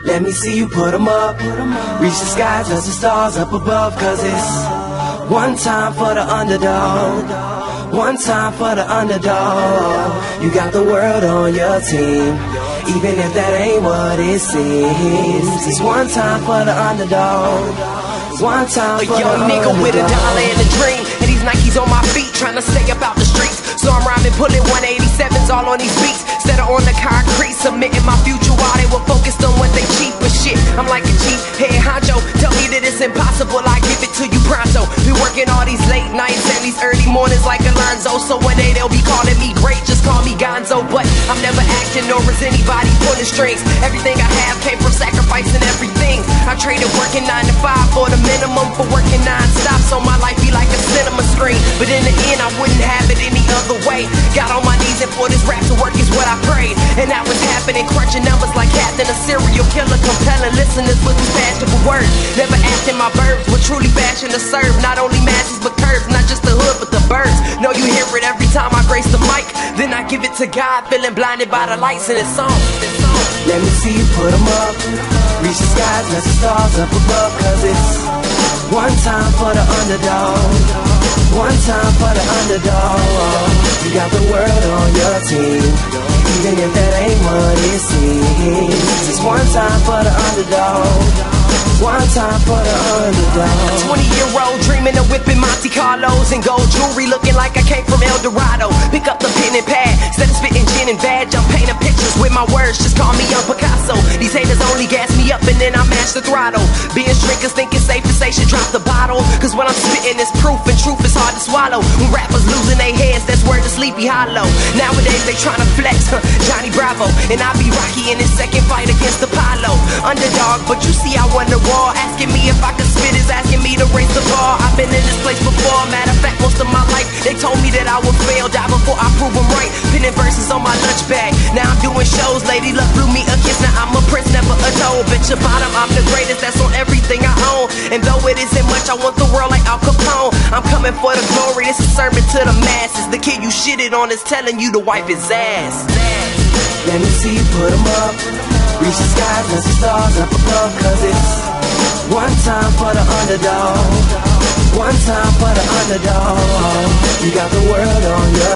Let me see you put 'em up. Reach the skies, touch the stars up above. Cause it's one time for the underdog. One time for the underdog. You got the world on your team, even if that ain't what it seems. It's one time for the underdog. One time for the young nigga with a dollar and a dream, and these Nikes on my feet, trying to stay about the streets. So I'm rhyming, pulling 187s all on these beats, instead of on the concrete, submitting my future while they were focused on what they cheap. But shit, I'm like a cheap head honcho. Tell me that it's impossible, I give it to you pronto. Be working all these late nights and these early mornings like Alonzo. So one day they'll be calling me great, just call me Gonzo. But I'm never acting nor is anybody pulling strings. Everything I have came from sacrificing everything. I traded working 9 to 5 for the minimum for working non-stop, so my life be like a cinema screen. But in the end I wouldn't have it any other way. Got on my knees and for this rap to work is what I prayed. And that was happening, crunching numbers like Captain, a serial killer, compelling listeners with these passionate words. Never acting my verbs, but truly passion to serve not only masses but curves, not just the hood but the birds. Know you hear it every time I grace the mic, then I give it to God, feeling blinded by the lights in this song. Let me see you put 'em up. Reach the skies, touch the stars up above. Cause it's one time for the underdog. One time for the underdog. You got the world on your team, even if that ain't what it seems. It's one time for the underdog. One time for the underdog. 20-year-old dreaming of whipping Monte Carlos and gold jewelry, looking like I came from El Dorado. Pick up the pen and pad, instead of spitting gin and badge, I'm painting pictures with my words, just call me Young Picasso. These haters only gas me up and then I mash the throttle. Binge drinkers think it's safe to say should drop the bottle, cause when I'm spitting it's proof and truth is hard to swallow. When rappers losing their heads, that's word to Sleepy Hollow. Nowadays they tryna flex, Johnny Bravo, and I be Rocky in his second fight against Apollo. Underdog, but you see I won the war. Asking me if I could spit is asking me to raise the bar. I've been in this place before, matter of fact most of my life they told me that I would fail, die before I prove them right. Pinning verses on my lunch bag, now I'm doing shows. Lady Luck blew me a kiss, now I'm a prince, never a toad. Bet your bottom, I'm the greatest, that's on everything I own. And though it isn't much, I want the world like Al Capone. I'm coming for the glory, this is a sermon to the masses. The kid you shitted on is telling you to wipe his ass. Let me see you put 'em up. Reach the skies, touch the stars up above. Cause it's one time for the underdog. One time for the underdog. You got the world on your